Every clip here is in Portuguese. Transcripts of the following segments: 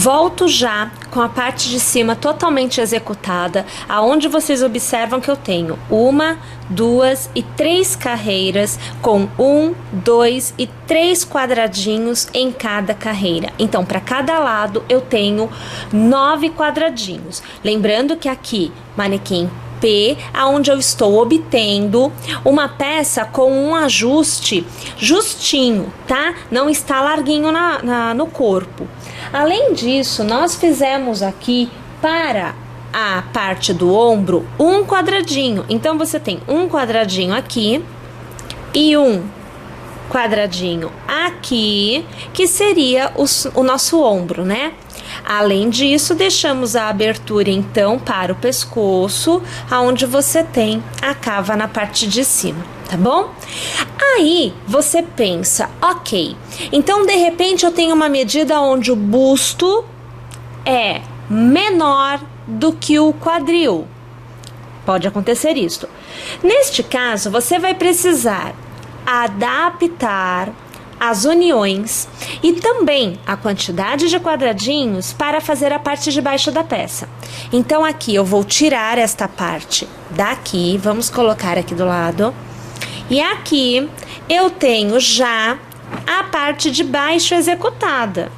Volto já com a parte de cima totalmente executada, aonde vocês observam que eu tenho 1, 2 e 3 carreiras com 1, 2 e 3 quadradinhos em cada carreira. Então, para cada lado eu tenho 9 quadradinhos. Lembrando que aqui, manequim P, aonde eu estou obtendo uma peça com um ajuste justinho, tá? Não está larguinho no corpo. Além disso, nós fizemos aqui para a parte do ombro um quadradinho. Então, você tem um quadradinho aqui e um quadradinho aqui, que seria o nosso ombro, né? Além disso, deixamos a abertura então para o pescoço, aonde você tem a cava na parte de cima, tá bom? Aí você pensa, ok, então de repente eu tenho uma medida onde o busto é menor do que o quadril. Pode acontecer isso. Neste caso, você vai precisar adaptar as uniões e também a quantidade de quadradinhos para fazer a parte de baixo da peça. Então aqui eu vou tirar esta parte daqui, vamos colocar aqui do lado, e aqui eu tenho já a parte de baixo executada.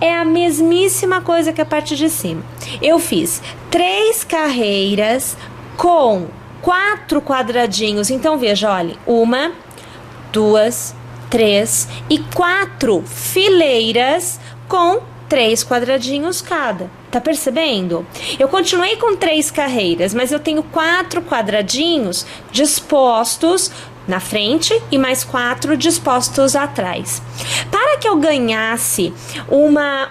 É a mesmíssima coisa que a parte de cima. Eu fiz 3 carreiras com 4 quadradinhos. Então veja, olha, 1, 2, 3 e 4 fileiras com 3 quadradinhos cada. Tá percebendo? Eu continuei com 3 carreiras, mas eu tenho 4 quadradinhos dispostos na frente e mais 4 dispostos atrás. Para que eu ganhasse uma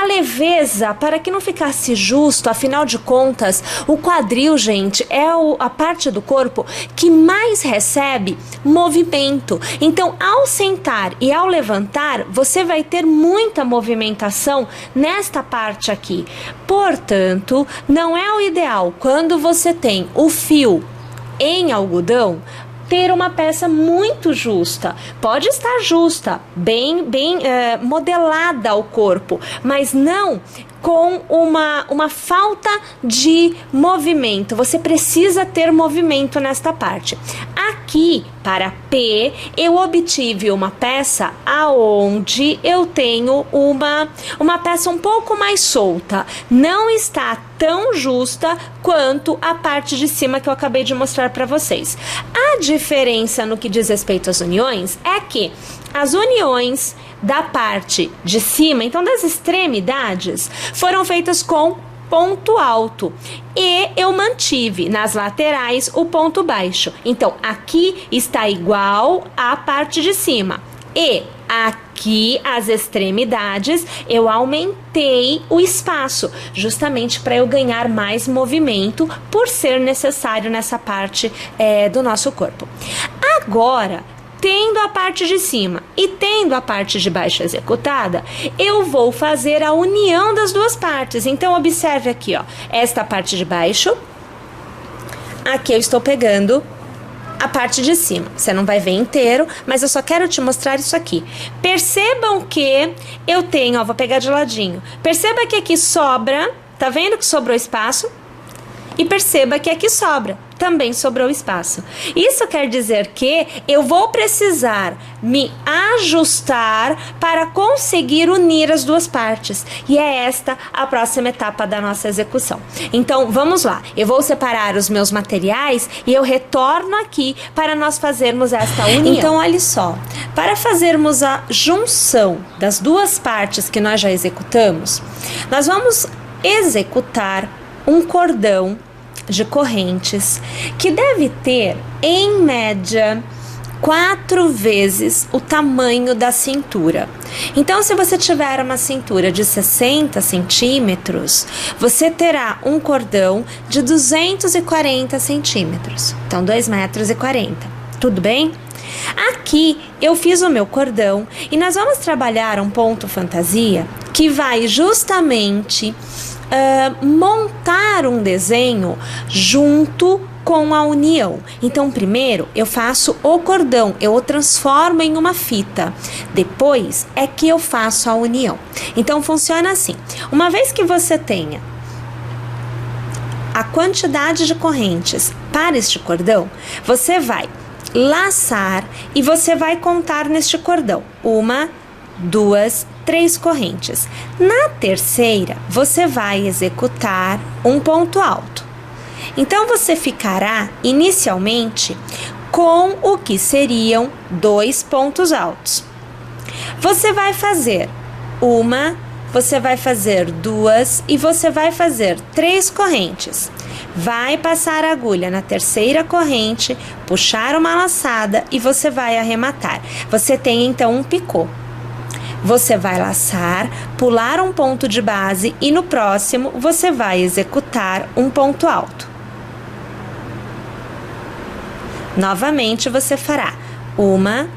leveza, para que não ficasse justo, afinal de contas, o quadril, gente, é a parte do corpo que mais recebe movimento. Então, ao sentar e ao levantar, você vai ter muita movimentação nesta parte aqui. Portanto, não é o ideal quando você tem o fio em algodão ter uma peça muito justa. Pode estar justa, bem modelada ao corpo, mas não com uma falta de movimento. Você precisa ter movimento nesta parte. Aqui, para P, eu obtive uma peça aonde eu tenho uma peça um pouco mais solta. Não está tão justa quanto a parte de cima que eu acabei de mostrar para vocês. A diferença no que diz respeito às uniões é que as uniões da parte de cima, então das extremidades, foram feitas com ponto alto e eu mantive nas laterais o ponto baixo. Então aqui está igual à parte de cima e aqui as extremidades eu aumentei o espaço, justamente para eu ganhar mais movimento por ser necessário nessa parte do nosso corpo. Agora, tendo a parte de cima e tendo a parte de baixo executada, eu vou fazer a união das duas partes. Então, observe aqui, ó, esta parte de baixo, aqui eu estou pegando a parte de cima. Você não vai ver inteiro, mas eu só quero te mostrar isso aqui. Percebam que eu tenho, ó, vou pegar de ladinho. Perceba que aqui sobra, tá vendo que sobrou espaço? E perceba que aqui sobra, também sobrou espaço. Isso quer dizer que eu vou precisar me ajustar para conseguir unir as duas partes. E é esta a próxima etapa da nossa execução. Então, vamos lá. Eu vou separar os meus materiais e eu retorno aqui para nós fazermos esta união. Então, olha só. Para fazermos a junção das duas partes que nós já executamos, nós vamos executar um cordão de correntes que deve ter, em média, 4 vezes o tamanho da cintura. Então, se você tiver uma cintura de 60 centímetros, você terá um cordão de 240 centímetros. Então, 2,40 metros. Tudo bem? Aqui eu fiz o meu cordão e nós vamos trabalhar um ponto fantasia que vai justamente montar um desenho junto com a união. Então, primeiro eu faço o cordão, eu o transformo em uma fita. Depois é que eu faço a união. Então, funciona assim. Uma vez que você tenha a quantidade de correntes para este cordão, você vai laçar e você vai contar neste cordão. 1, 2, 3 correntes. Na terceira, você vai executar um ponto alto. Então, você ficará inicialmente com o que seriam 2 pontos altos. Você vai fazer 1, você vai fazer 2 e você vai fazer 3 correntes. Vai passar a agulha na terceira corrente, puxar uma laçada e você vai arrematar. Você tem então um picô. Você vai laçar, pular um ponto de base e no próximo você vai executar um ponto alto. Novamente você fará 1,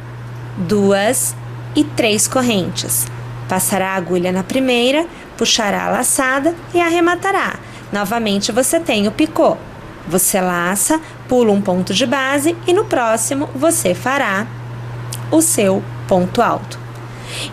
2 e 3 correntes. Passará a agulha na primeira, puxará a laçada e arrematará. Novamente você tem o picô. Você laça, pula um ponto de base e no próximo você fará o seu ponto alto.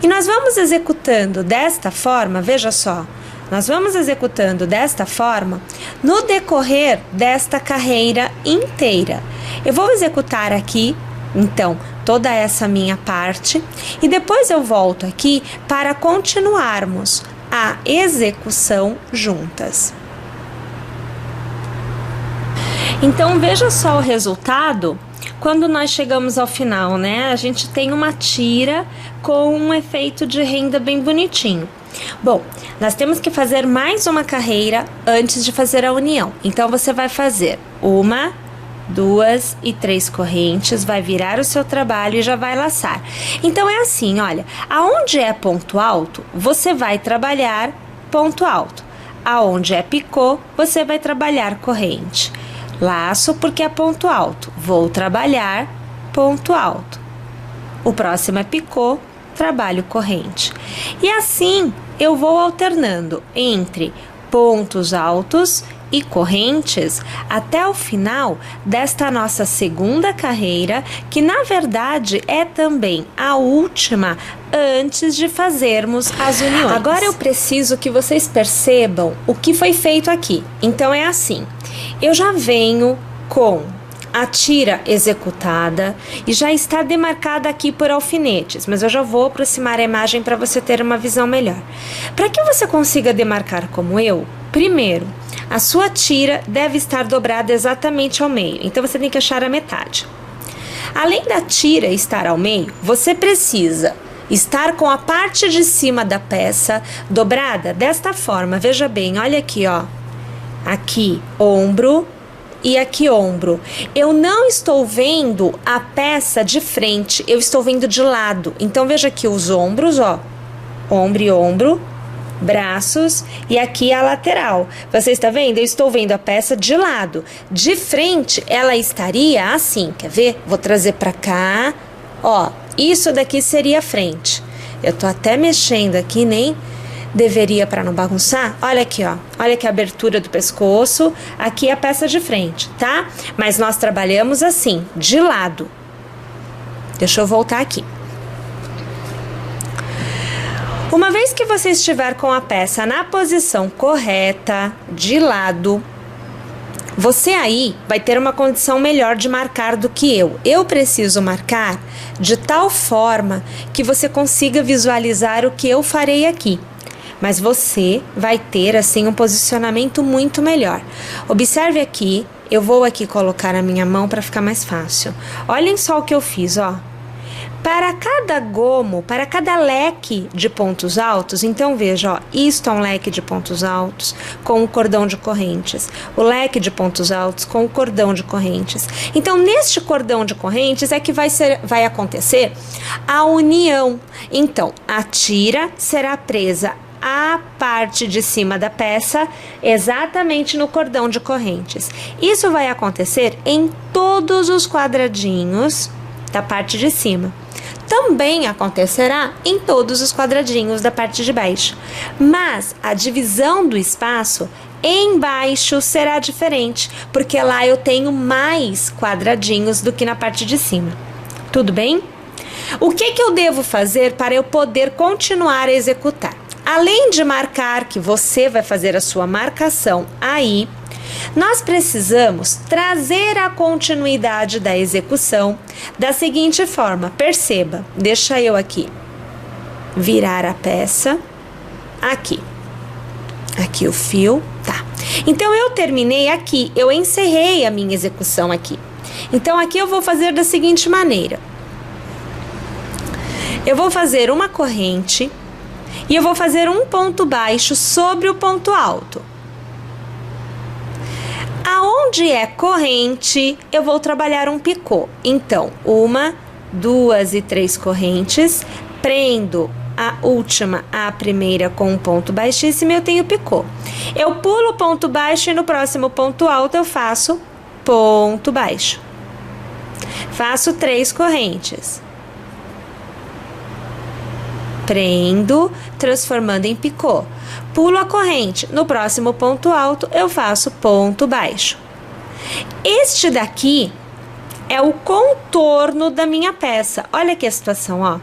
E nós vamos executando desta forma, veja só, nós vamos executando desta forma no decorrer desta carreira inteira. Eu vou executar aqui, então, toda essa minha parte e depois eu volto aqui para continuarmos a execução juntas. Então, veja só o resultado quando nós chegamos ao final, né? A gente tem uma tira com um efeito de renda bem bonitinho. Bom, nós temos que fazer mais uma carreira antes de fazer a união. Então, você vai fazer 1, 2 e 3 correntes, vai virar o seu trabalho e já vai laçar. Então, é assim, olha, aonde é ponto alto, você vai trabalhar ponto alto. Aonde é picô, você vai trabalhar corrente. Laço porque é ponto alto, vou trabalhar ponto alto. O próximo é picô, trabalho corrente. E assim eu vou alternando entre pontos altos e correntes até o final desta nossa segunda carreira, que na verdade é também a última antes de fazermos as uniões. Agora eu preciso que vocês percebam o que foi feito aqui. Então é assim, eu já venho com a tira executada e já está demarcada aqui por alfinetes, mas eu já vou aproximar a imagem para você ter uma visão melhor. Para que você consiga demarcar como eu, primeiro, a sua tira deve estar dobrada exatamente ao meio, então você tem que achar a metade. Além da tira estar ao meio, você precisa estar com a parte de cima da peça dobrada desta forma. Veja bem, olha aqui, ó. Aqui, ombro e aqui, ombro. Eu não estou vendo a peça de frente, eu estou vendo de lado. Então, veja aqui os ombros, ó. Ombro e ombro. Braços e aqui a lateral. Você está vendo? Eu estou vendo a peça de lado. De frente, ela estaria assim. Quer ver? Vou trazer para cá. Ó, isso daqui seria a frente. Eu tô até mexendo aqui, nem deveria para não bagunçar. Olha aqui, ó. Olha aqui a abertura do pescoço. Aqui a peça de frente, tá? Mas nós trabalhamos assim, de lado. Deixa eu voltar aqui. Uma vez que você estiver com a peça na posição correta, de lado, você aí vai ter uma condição melhor de marcar do que eu. Eu preciso marcar de tal forma que você consiga visualizar o que eu farei aqui. Mas você vai ter, assim, um posicionamento muito melhor. Observe aqui, eu vou aqui colocar a minha mão para ficar mais fácil. Olhem só o que eu fiz, ó. Para cada gomo, para cada leque de pontos altos, então veja, ó, isto é um leque de pontos altos com o cordão de correntes, o leque de pontos altos com o cordão de correntes. Então, neste cordão de correntes é que vai acontecer a união. Então, a tira será presa à parte de cima da peça, exatamente no cordão de correntes. Isso vai acontecer em todos os quadradinhos da parte de cima. Também acontecerá em todos os quadradinhos da parte de baixo, mas a divisão do espaço Embaixo será diferente, porque lá eu tenho mais quadradinhos do que na parte de cima. Tudo bem? O que eu devo fazer para eu poder continuar a executar? Além de marcar que você vai fazer a sua marcação aí, nós precisamos trazer a continuidade da execução da seguinte forma. Perceba, deixa eu aqui virar a peça, aqui o fio, tá. Então eu terminei aqui, eu encerrei a minha execução aqui. Então aqui eu vou fazer da seguinte maneira. Eu vou fazer uma corrente e eu vou fazer um ponto baixo sobre o ponto alto. Aonde é corrente, eu vou trabalhar um picô. Então, 1, 2 e 3 correntes, prendo a última, a primeira com um ponto baixíssimo e eu tenho picô. Eu pulo o ponto baixo e no próximo ponto alto eu faço ponto baixo. Faço 3 correntes. Prendo, transformando em picô. Pulo a corrente. No próximo ponto alto, eu faço ponto baixo. Este daqui é o contorno da minha peça. Olha aqui a situação, ó.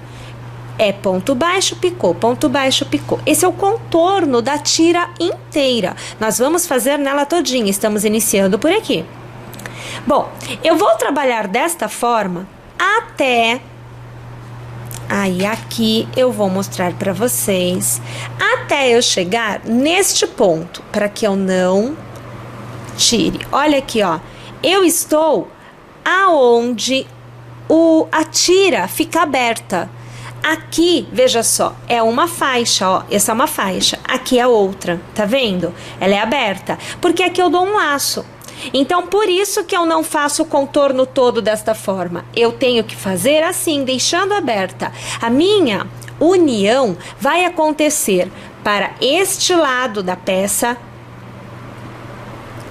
É ponto baixo, picô, ponto baixo, picô. Esse é o contorno da tira inteira. Nós vamos fazer nela todinha. Estamos iniciando por aqui. Bom, eu vou trabalhar desta forma até... Aí aqui eu vou mostrar para vocês até eu chegar neste ponto, para que eu não tire. Olha aqui, ó. Eu estou aonde a tira fica aberta. Aqui, veja só, é uma faixa, ó. Essa é uma faixa. Aqui é outra, tá vendo? Ela é aberta, porque aqui eu dou um laço. Então, por isso que eu não faço o contorno todo desta forma. Eu tenho que fazer assim, deixando aberta. A minha união vai acontecer para este lado da peça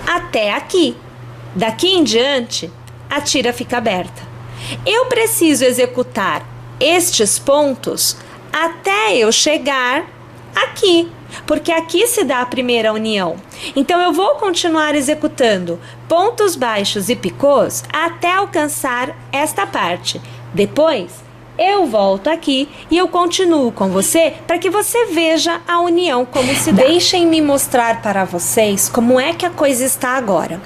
até aqui. Daqui em diante, a tira fica aberta. Eu preciso executar estes pontos até eu chegar aqui, porque aqui se dá a primeira união. Então eu vou continuar executando pontos baixos e picôs até alcançar esta parte. Depois eu volto aqui e eu continuo com você para que você veja a união como se dá. Deixem-me mostrar para vocês como é que a coisa está agora.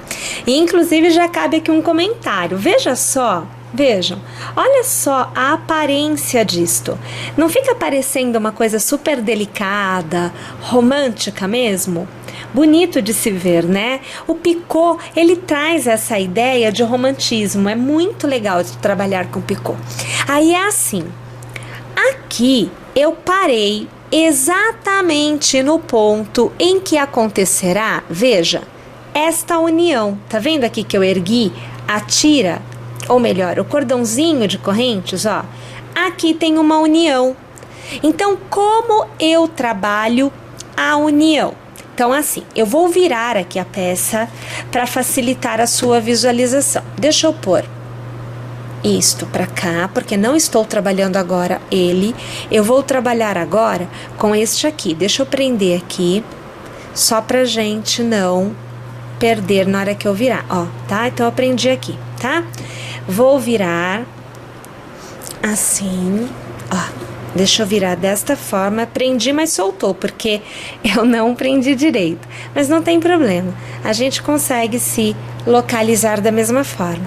E inclusive já cabe aqui um comentário. Veja só. Vejam, olha só a aparência disto. Não fica parecendo uma coisa super delicada, romântica mesmo? Bonito de se ver, né? O picô, ele traz essa ideia de romantismo. É muito legal de trabalhar com picô. Aí é assim, aqui eu parei exatamente no ponto em que acontecerá, veja, esta união. Tá vendo aqui que eu ergui a tira? Ou melhor, o cordãozinho de correntes, ó, aqui tem uma união. Então, como eu trabalho a união? Então, assim, eu vou virar aqui a peça para facilitar a sua visualização. Deixa eu pôr isto para cá, porque não estou trabalhando agora ele. Eu vou trabalhar agora com este aqui. Deixa eu prender aqui, só pra gente não perder na hora que eu virar, ó, tá? Então, eu prendi aqui, tá? Vou virar assim, ó. Deixa eu virar desta forma. Prendi, mas soltou, porque eu não prendi direito. Mas não tem problema. A gente consegue se localizar da mesma forma.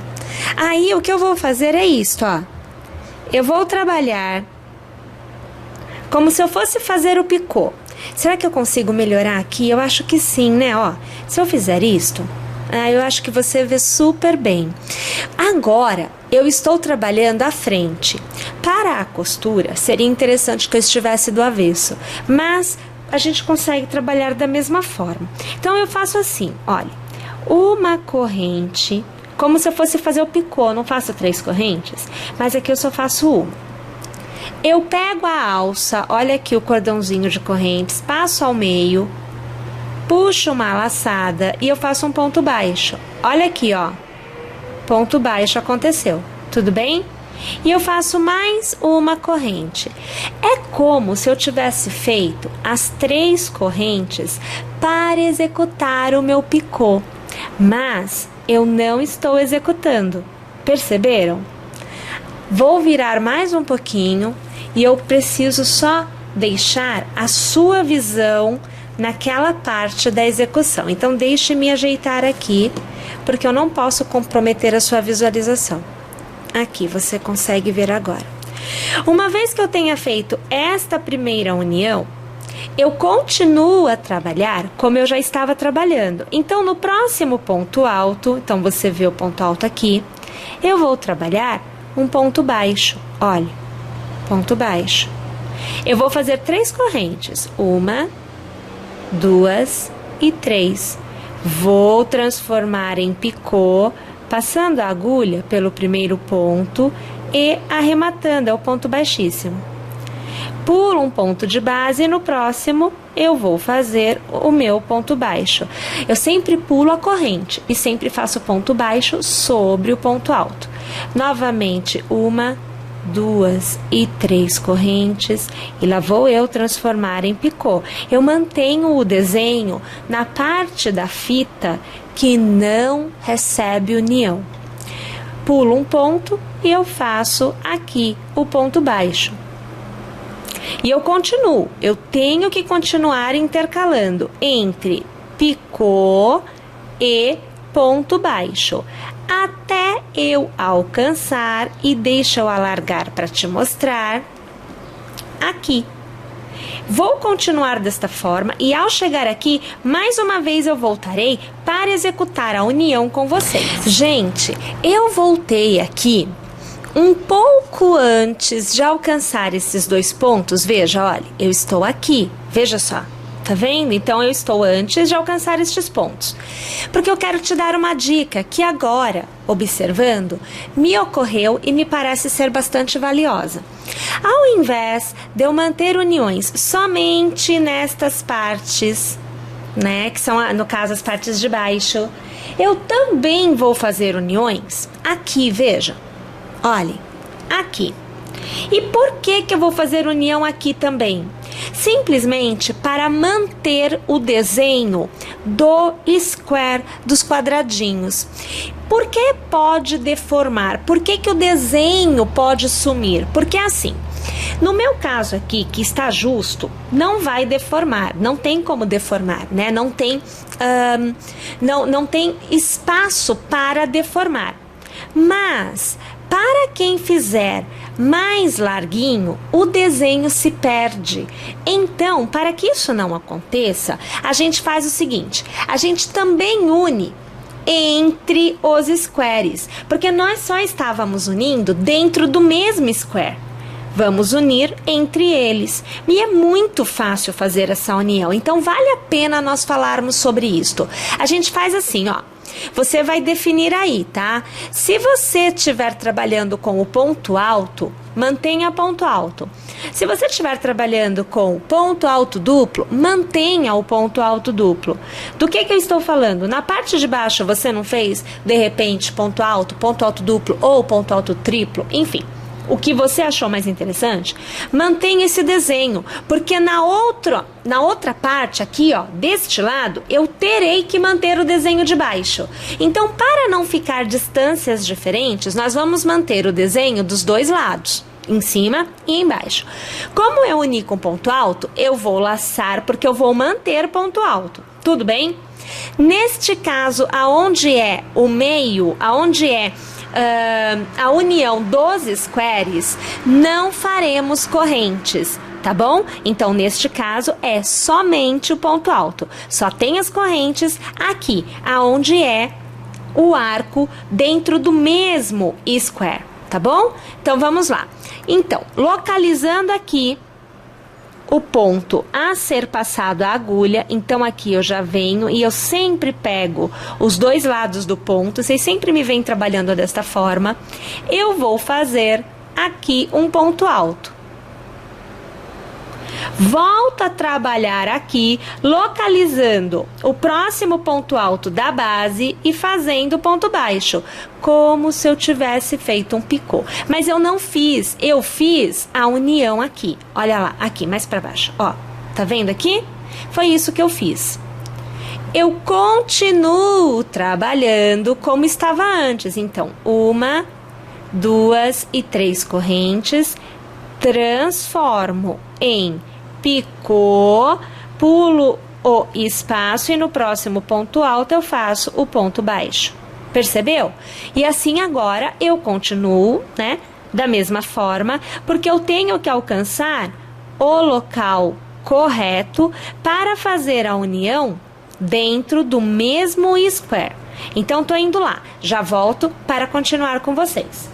Aí, o que eu vou fazer é isto, ó. Eu vou trabalhar como se eu fosse fazer o picô. Será que eu consigo melhorar aqui? Eu acho que sim, né? Ó, se eu fizer isto... eu acho que você vê super bem. Agora, eu estou trabalhando à frente. Para a costura, seria interessante que eu estivesse do avesso, mas a gente consegue trabalhar da mesma forma. Então, eu faço assim, olha, uma corrente, como se eu fosse fazer o picô, não faço 3 correntes, mas aqui eu só faço uma. Eu pego a alça, olha aqui o cordãozinho de correntes, passo ao meio, puxo uma laçada e eu faço um ponto baixo. Olha aqui, ó. Ponto baixo aconteceu. Tudo bem? E eu faço mais uma corrente. É como se eu tivesse feito as 3 correntes para executar o meu picô, mas eu não estou executando. Perceberam? Vou virar mais um pouquinho e eu preciso só deixar a sua visão naquela parte da execução. Então, deixe-me ajeitar aqui, porque eu não posso comprometer a sua visualização. Aqui, você consegue ver agora. Uma vez que eu tenha feito esta primeira união, eu continuo a trabalhar como eu já estava trabalhando. Então, no próximo ponto alto, então você vê o ponto alto aqui, eu vou trabalhar um ponto baixo. Olha, ponto baixo. Eu vou fazer 3 correntes. 1, 2 e 3. Vou transformar em picô, passando a agulha pelo primeiro ponto e arrematando, é o ponto baixíssimo. Pulo um ponto de base e no próximo eu vou fazer o meu ponto baixo. Eu sempre pulo a corrente e sempre faço ponto baixo sobre o ponto alto. Novamente, 1, 2 e 3 correntes e lá vou eu transformar em picô. Eu mantenho o desenho na parte da fita que não recebe união. Pulo um ponto e eu faço aqui o ponto baixo. E eu continuo, eu tenho que continuar intercalando entre picô e ponto baixo, até eu alcançar, e deixa eu alargar para te mostrar, aqui. Vou continuar desta forma e ao chegar aqui, mais uma vez eu voltarei para executar a união com vocês. Gente, eu voltei aqui um pouco antes de alcançar esses 2 pontos. Veja, olha, eu estou aqui, veja só. Tá vendo? Então, eu estou antes de alcançar estes pontos. Porque eu quero te dar uma dica que agora, observando, me ocorreu e me parece ser bastante valiosa. Ao invés de eu manter uniões somente nestas partes, né, que são, no caso, as partes de baixo, eu também vou fazer uniões aqui, veja. Olhem, aqui. E por que eu vou fazer união aqui também? Simplesmente para manter o desenho do square, dos quadradinhos. Por que pode deformar? Por que o desenho pode sumir? Porque assim, no meu caso aqui, que está justo, não vai deformar, não tem como deformar, né? Não tem espaço para deformar. Mas para quem fizer mais larguinho, o desenho se perde. Então, para que isso não aconteça, a gente faz o seguinte, a gente também une entre os squares, porque nós só estávamos unindo dentro do mesmo square. Vamos unir entre eles. E é muito fácil fazer essa união, então vale a pena nós falarmos sobre isto. A gente faz assim, ó. Você vai definir aí, tá? Se você estiver trabalhando com o ponto alto, mantenha ponto alto. Se você estiver trabalhando com ponto alto duplo, mantenha o ponto alto duplo. Do que eu estou falando? Na parte de baixo você não fez, de repente, ponto alto duplo ou ponto alto triplo, enfim. O que você achou mais interessante, mantenha esse desenho, porque na outra parte aqui, ó, deste lado, eu terei que manter o desenho de baixo. Então, para não ficar distâncias diferentes, nós vamos manter o desenho dos 2 lados, em cima e embaixo. Como eu uni com ponto alto, eu vou laçar, porque eu vou manter ponto alto. Tudo bem? Neste caso, aonde é o meio, aonde é a união dos squares, não faremos correntes, tá bom? Então, neste caso, é somente o ponto alto. Só tem as correntes aqui, aonde é o arco dentro do mesmo square, tá bom? Então, vamos lá. Então, localizando aqui o ponto a ser passado a agulha, então aqui eu já venho e eu sempre pego os 2 lados do ponto, vocês sempre me vêm trabalhando desta forma, eu vou fazer aqui um ponto alto. Volto a trabalhar aqui, localizando o próximo ponto alto da base e fazendo ponto baixo, como se eu tivesse feito um picô. Mas eu não fiz, eu fiz a união aqui. Olha lá, aqui, mais para baixo, ó. Tá vendo aqui? Foi isso que eu fiz. eu continuo trabalhando como estava antes. Então, 1, 2 e 3 correntes, transformo em picô, pulo o espaço e no próximo ponto alto eu faço o ponto baixo. Percebeu? E assim agora eu continuo, né? Da mesma forma, porque eu tenho que alcançar o local correto para fazer a união dentro do mesmo square. Então, tô indo lá. Já volto para continuar com vocês.